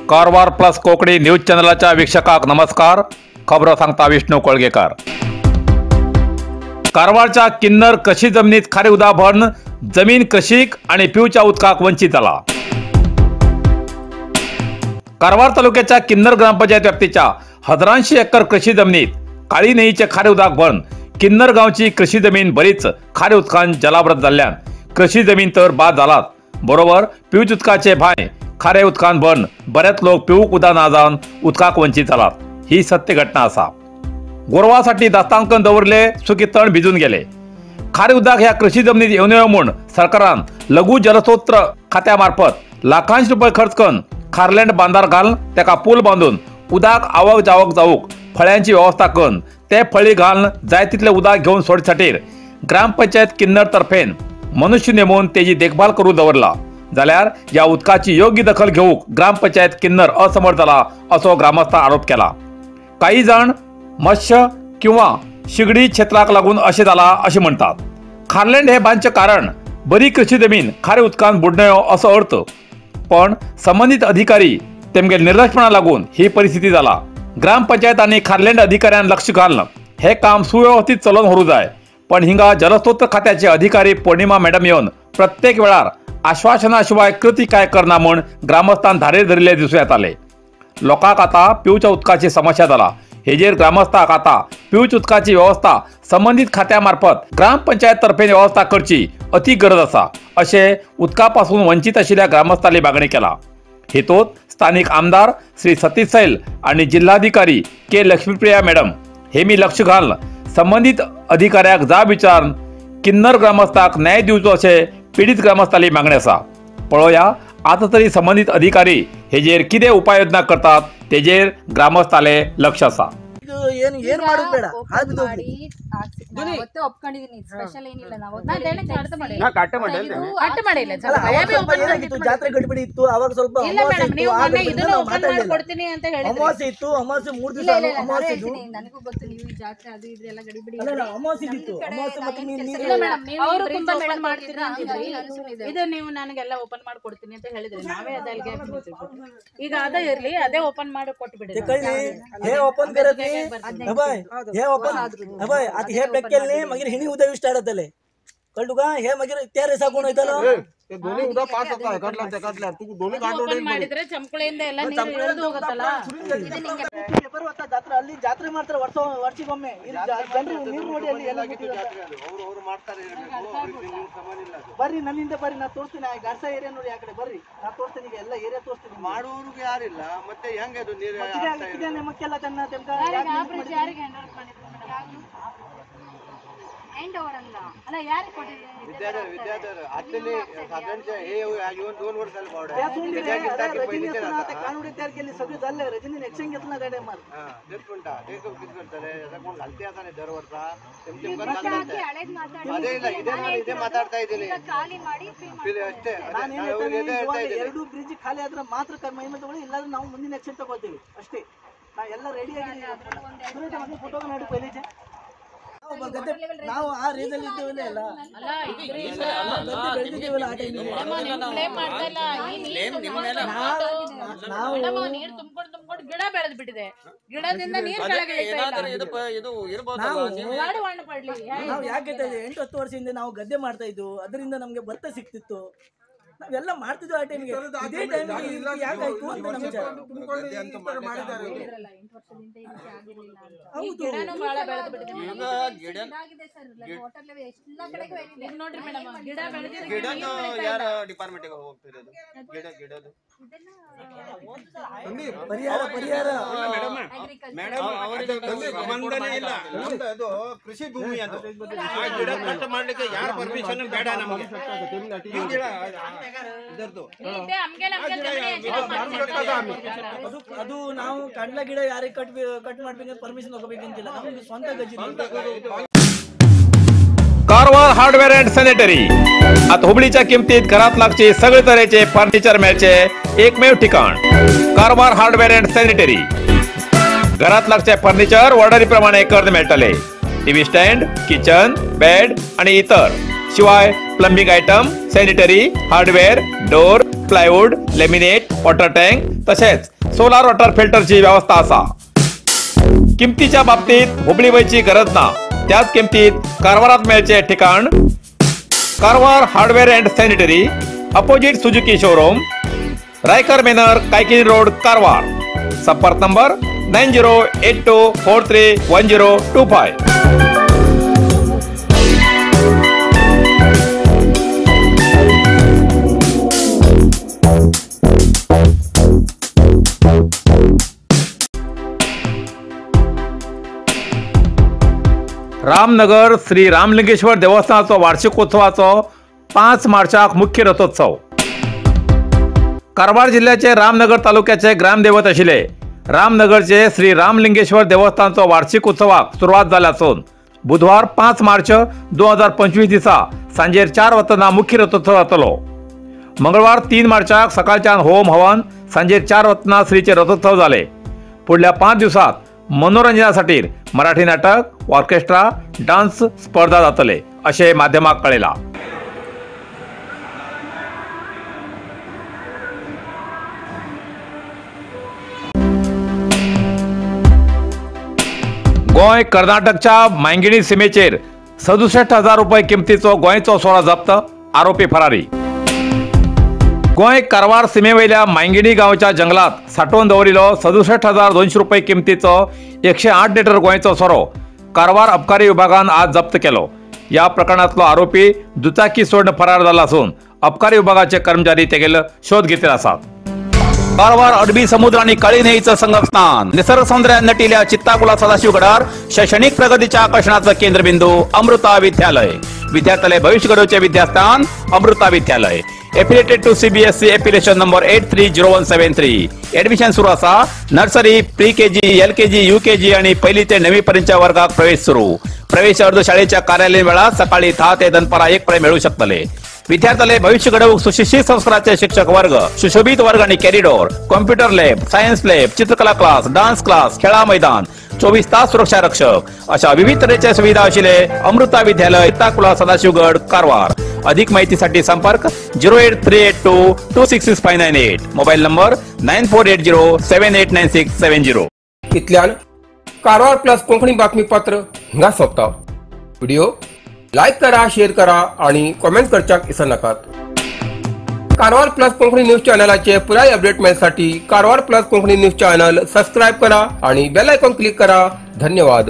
Karwar plus Konkani news चॅनलच्या वीक्षकांक नमस्कार. खबर सांगता विष्णू कोळगेकर. कारवारच्या किन्नर कृषी जमनीत खारे उदक भरून जमीन कृषीक आणि पिवच्या उदकाक वंचित जाला. कारवार तालुक्याच्या किन्नर ग्रामपंचायत व्याप्तीच्या 1080 एकर कृषी जमनीत काळी न्हंयचे खारे उदक भरून किन्नर गावची कृषी जमीन बरीच खारे उदकान जलावृत जाल्ल्यान कृषी जमीन तर बाद जालात, बरोबर पिवच उदकाचे भाय खारे उदकान भरून बरेच लोक पिवूक उदक ना जावन उदकाक वंचित जालात. ही सत्य घटना आसा. गोरवासाठी दास्तांकन दवरले सुकी तण भिजून गेले. खारे उदक ह्या कृषी जमनीत येवन म्हूण सरकारान लघु जलस्रोत खात्यामार्फत लाखांश रुपये खर्च करून खारलँड बांदार घालून तेका पूल बांधून उदक आवक जावक जावूक फळ्यांची व्यवस्था करून ते फळी घालून जाय तितले उदक घेवन सोडचे खातीर ग्रामपंचायत किन्नर तर्फेन मनुष्य नेमून तेजी देखभाल करून दवरला. जाल्यार ह्या उदकाची योग्य दखल घेवूक ग्रामपंचायत किन्नर असमर्थ जाला असो ग्रामस्थां आरोप केला. काही जण मत्स्य किंवा शिगडी क्षेत्राक लागून अशें जाला अशें म्हणटात. खारलँड हे बांदचे कारण बरी कृषी जमीन खारे उदकान बुडणयो असो अर्थ, पण संबंधित अधिकारी तेमगे निर्लक्षपणा लागून ही परिस्थिती जाला. ग्रामपंचायत आणि खारलँड अधिकाऱ्यान लक्ष घालून हे काम सुव्यवस्थित चलोवन व्हरूंक जाय, पण हिंगा जलस्रोत खात्याचे अधिकारी पौर्णिमा मॅडम येवन प्रत्येक वेळार आश्वासना शिवाय कृती काय करना म्हूण ग्रामस्थांन धारेर धरिल्ले दिसून येताले. लोकांक आता पिवच्या उदकाची समस्या जाला. हेजेर ग्रामस्थांक आता पिवच उदकाची व्यवस्था संबंधित खात्यामार्फत ग्रामपंचायत तर्फे व्यवस्था करची अति गरज आसा अशें उदकापासून वंचित आशिल्ल्या ग्रामस्थांनी मागणी केला. हेतूंत स्थानिक आमदार श्री सतीश सैल आणि जिल्हाधिकारी के लक्ष्मीप्रिया मॅडम हेमी लक्ष घालून संबंधित अधिकाऱ्याक जाब विचारून किन्नर ग्रामस्थांक न्याय दिवचो अशें पीडित ग्रामस्थांची मागणी आसा. पळोवया आता तरी संबंधित अधिकारी हेजेर कितें उपाययोजना करतात तेजेर ग्रामस्थाले लक्ष आसा. ಒಪ್ಕೊಂಡಿದೀನಿ ಸ್ಪೆಷಲ್ ಏನಿಲ್ಲ ನಾವು ಜಾತ್ರೆ ಗಡಿಬಿಡಿ ಇತ್ತು ಅವಾಗ ಸ್ವಲ್ಪ ಕೊಡ್ತೀನಿ ಅಂತ ಅಮಾವಾಸ್ಯೆ ಇತ್ತು. ಅಮಾವಾಸ್ಯೆ 3 ದಿವಸ ಅಮಾವಾಸ್ಯೆ ನನಗೂ ಗೊತ್ತು ನೀವು ಜಾತ್ರೆ ಅದು ಇದು ಎಲ್ಲ ಗಡಿಬಿಡಿ ಅಮಾವಾಸ್ಯೆ ಇತ್ತು. ಅಮಾವಾಸ್ಯೆ ಮತ್ತೆ ಅವರು ತುಂಬಾ ಮಾಡ್ತೀರಾ ಅಂತಿದ್ರಿ. ಇದು ನೀವು ನನಗೆಲ್ಲ ಓಪನ್ ಮಾಡಿ ಕೊಡ್ತೀನಿ ಅಂತ ಹೇಳಿದ್ರಿ. ನಾವೇ ಅದಲ್ಗೆ ಈಗ ಅದೇ ಇರ್ಲಿ, ಅದೇ ಓಪನ್ ಮಾಡಿ ಕೊಟ್ಬಿಡಿ. हे ओपन करत नाही भाई, हे ओपन भाई आता हे पॅक केले मागीर हिणी उद्या स्टार्ट जातले. कळतो का? हे मागीर त्या रेसा कोण येतलो ते दोन्ही उद्या पास होता कटला तू दोन्ही ಓಪನ್ ಮಾಡಿದ್ರೆ ಚಂಪಳೆಯಿಂದ ಎಲ್ಲ ನೀರು ಇಳಿದು ಹೋಗುತ್ತಲ್ಲ. ಬರುವಂತ ಜಾತ್ರೆ ಅಲ್ಲಿ ಜಾತ್ರೆ ಮಾಡ್ತಾರೆ ವರ್ಷಿಗೊಮ್ಮೆ. ಜನರು ನೀರು ನೋಡಿ ಅಲ್ಲಿ ಎಲ್ಲ ಅವರು ಮಾಡ್ತಾರೆ ಬರ್ರಿ ನನ್ನಿಂದ ಬರ್ರಿ, ನಾ ತೋರಿಸ್ತೀನಿ. ಗಾಡ್ಸ ಏರಿಯಾ ನೋಡಿ ಆ ಕಡೆ ಬರ್ರಿ, ನಾ ತೋರಿಸ್ತೀನಿ. ಈಗ ಎಲ್ಲ ಏರಿಯಾ ತೋರಿಸ್ತೀನಿ. ಮಾಡುವವ್ರಿಗೆ ಯಾರಿಲ್ಲ ಮತ್ತೆ ಹೆಂಗೆ ಅದು ನೀರು ಇದೆ ನಿಮಕ್ಕೆಲ್ಲ ತನ್ನ विद्याधर आतले साधारणच्या हे येऊन 2 वर्ष झाले बावड्या कानून तयार केली सगळी झाले. रजनी एक्शन घेतलं ना त्या टायमार. तेच म्हणता ते किती करताले आता कोण घालते आता नाही दर वर्षा ಅದೇ ಇಲ್ಲ ಇದೇ ಮಾತಾಡ್ತಾ ಇದ್ದೀನಿ ಅಷ್ಟೇ. ಎರಡು ಬ್ರಿಡ್ಜ್ ಖಾಲಿ ಆದ್ರೆ ಮಾತ್ರ ಮಹಿಮೆ ತಗೊಳ್ಳಿ, ಇಲ್ಲಾಂದ್ರೆ ನಾವು ಮುಂದಿನ ಆಕ್ಷನ್ ತಗೋತೀವಿ ಅಷ್ಟೇ. ನಾ ಎಲ್ಲ ರೆಡಿ ಆಗಿದ್ದೀವಿ. ಫೋಟೋ ನೋಡಿ ಪೈಲೇಜ್ ನಾವು ಆ ರೇಂಜಲ್ಲಿ ಇದ್ದೇವಲ್ಲ. ಎಲ್ಲ ಬೆಳೆದಿದ್ದೇವಲ್ಲ ಆ ಟೈಮಿಗೆ. ನಾವು ನೀರು ತುಂಬಿಕೊಂಡು ಗಿಡ ಬೆಳೆದ್ ಬಿಟ್ಟಿದೆ. ಗಿಡದಿಂದ ನೀರು ನಾವು ಯಾಕೆ 8-10 ವರ್ಷದಿಂದ ನಾವು ಗದ್ದೆ ಮಾಡ್ತಾ ಇದ್ವು. ಅದರಿಂದ ನಮ್ಗೆ ಭತ್ತ ಸಿಕ್ತಿತ್ತು. ನಾವೆಲ್ಲ ಮಾಡ್ತಿದ್ವಿ ಆ ಟೈಮಿಗೆ. ಇದೇ ಟೈಮಿಗೆ ಯಾಕಾಯ್ತು ಅಂತ ನಮ್ಗೆ ಪರಿಹಾರ ಅದು ಕೃಷಿ ಭೂಮಿ ಅದು ಗಿಡ ಕಟ್ ಮಾಡ್ಲಿಕ್ಕೆ ಯಾರ ಪರ್ಮಿಷನ್ ಬೇಡ ನಮಗೆ. ಅದು ನಾವು ಕಡ್ಲ ಗಿಡ ಯಾರಿಗೆ ಕಟ್ ಮಾಡ್ಬೇಕಂತ ಪರ್ಮಿಷನ್ ಹೋಗಬೇಕಂತಿಲ್ಲ. ನಮ್ಗೆ ಸ್ವಂತ ಗಜಿ कारवार हार्डवेअर अँड सॅनिटरी. आता हुबळीच्या किमतीत घरात लागचे सगळे तऱ्हेचे फर्निचर मिळचे एकमेव ठिकाण कारवार हार्डवेअर अँड सॅनिटरी. घरात लागचे फर्निचर ऑर्डरी प्रमाणे कर्ज मेळटले. टीव्ही स्टँड, किचन, बेड आणि इतर, शिवाय plumbing item, sanitary, hardware, door, plywood, laminate, water tank तसेच सोलार वॉटर फिल्टरची व्यवस्था असा. किमतीच्या बाबतीत हुबळी वयची गरज ना. त्याच किमतीत कारवारात मिळचे ठिकाण Karwar hardware and sanitary, opposite Suzuki showroom, Raikar manor, Kaikini road, Karwar. संपर्क नंबर 9082431025. रामनगर श्री रामलिंगेश्वर देवस्थानाचो वार्षिकोत्सवाचो 5 मार्चाक मुख्य रथोत्सव. कारवार जिल्ह्याचे रामनगर तालुक्याचे ग्रामदैवत आशिल्ले रामनगरचे श्री रामलिंगेश्वर देवस्थानाचो वार्षिक उत्सवाक सुरुवात जाल्यासून बुधवार 5 मार्च 2025 दिसा सांजेर 4 वतना मुख्य रथोत्सव जातलो. मंगळवार 3 मार्चाक सकाळच्यान होम हवन, सांजेर 4 वतना श्रीचे रथोत्सव जाले. पुढल्या 5 दिवसात मनोरंजनासाठी मराठी नाटक, ऑर्केस्ट्रा, डान्स स्पर्धा जातले असे माध्यमाक कळयला. गोंय कर्नाटकच्या मांगिणी सीमेचेर 67,000 रुपये किमतीचो गोंयचो सोळा जप्त, आरोपी फरारी. गोंय कारवार सीमेवयल्या मांगिणी गांवच्या जंगलात साठवून दवरिल्लो 67,200 रुपये किमतीचो 108 लिटर गोंयचो सोरो कारवार अबकारी विभागान आज जप्त केलो. या प्रकरणातलो आरोपी दुचाकी सोडून फरार जाला असून अबकारी विभागाचे कर्मचारी तेगेलो शोध घेतले आसात. कारवार अरबी समुद्र आणि काळी न्हंयेचं संगमस्थान, निसर्ग सौंदर्यात नटिल्ल्या चित्ताकुला सदाशिवगडार शैक्षणिक प्रगतीच्या आकर्षणाचं केंद्रबिंदू अमृता विद्यालय. विद्यार्थ्यालय भविष्य घडोवचे विद्यास्थान Amrita Vidyalaya. Affiliated to CBSE application number 830173. Admission सुरू असा. Nursery, pre KG, LKG, UKG आणि 1ली ते 9वी पर्यंतच्या वर्गात प्रवेश सुरू. प्रवेश अर्ज शाळेच्या कार्यालयीन वेळा सकाळी 10 ते दनपारा 1 पर्यंत मिळू शकतले. विद्यार्थ्यालय भविष्य घडवूक सुशिक्षित संस्काराचे शिक्षक वर्ग, सुशोभित वर्ग आणि corridor, computer lab, science lab, चित्रकला क्लास, डान्स क्लास, खेळा मैदान, 24 तास सुरक्षा रक्षक अशा विविध तऱ्हेच्या सुविधा आशिल्ले अमृता विद्यालय, चित्ताकुला सदाशिवगड, कारवार. अधिक माहितीसाठी संपर्क 08382266598. Mobile number 9480789670. इतल्यान कारवार प्लस कोंकणी बातमीपत्र हिंगा सोंपता. व्हिडिओ लाईक करा, शेअर करा आणि कमेंट करच्याक विसरू नकात. कारवार प्लस कोंकणी न्यूज चॅनलाचे पुराय अपडेट मिळण्यासाठी Karwar plus Konkani news channel subscribe करा आणि बेल आयकॉन क्लिक करा. धन्यवाद.